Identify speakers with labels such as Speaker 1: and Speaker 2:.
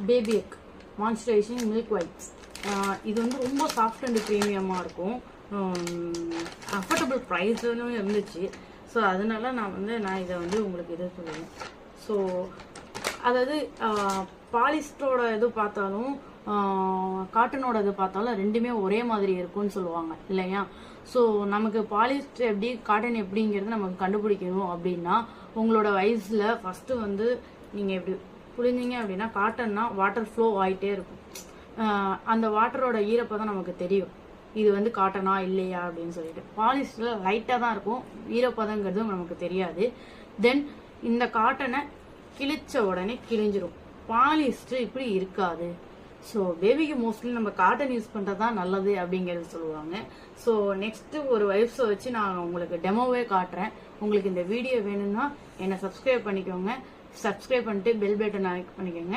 Speaker 1: Baby egg moisturising milk whites. இது வந்து ரொம்ப சாஃப்ட் அண்ட் ப்ரீமியமாக இருக்கும். அஃபோர்டபுள் ப்ரைஸ்லும் இருந்துச்சு. ஸோ அதனால நான் இதை வந்து உங்களுக்கு இதை சொல்லுவேன். ஸோ அதாவது பாலிஸ்டரோட இது பார்த்தாலும் காட்டனோட இது பார்த்தாலும் ரெண்டுமே ஒரே மாதிரி இருக்கும்னு சொல்லுவாங்க இல்லையா? ஸோ நமக்கு பாலிஸ்டர் எப்படி காட்டன் எப்படிங்கிறது நமக்கு கண்டுபிடிக்கணும் அப்படின்னா உங்களோட வயசில் ஃபஸ்ட்டு வந்து நீங்கள் எப்படி புரிஞ்சிங்க அப்படின்னா காட்டன்னா வாட்டர் ஃப்ளோ ஆகிட்டே இருக்கும். அந்த வாட்டரோட ஈரப்பதம் நமக்கு தெரியும் இது வந்து காட்டனா இல்லையா அப்படின்னு சொல்லிட்டு. பாலிஸ்டரில் லைட்டாக தான் இருக்கும், ஈரப்பதங்கிறது நமக்கு தெரியாது. தென் இந்த காட்டனை கிழிச்ச உடனே கிழிஞ்சிரும். பாலிஸ்டர் இப்படி இருக்காது. ஸோ பேபிக்கு மோஸ்ட்லி நம்ம காட்டன் யூஸ் பண்ணுறது தான் நல்லது அப்படிங்கிறது சொல்லுவாங்க. ஸோ நெக்ஸ்ட்டு ஒரு வைப்ஸை வச்சு நான் உங்களுக்கு டெமோவே காட்டுறேன். உங்களுக்கு இந்த வீடியோ வேணும்னா என்னை சப்ஸ்கிரைப் பண்ணிக்கோங்க. சப்ஸ்கிரைப் பண்ணிட்டு பெல் பட்டன் ஆன் பண்ணிக்கோங்க.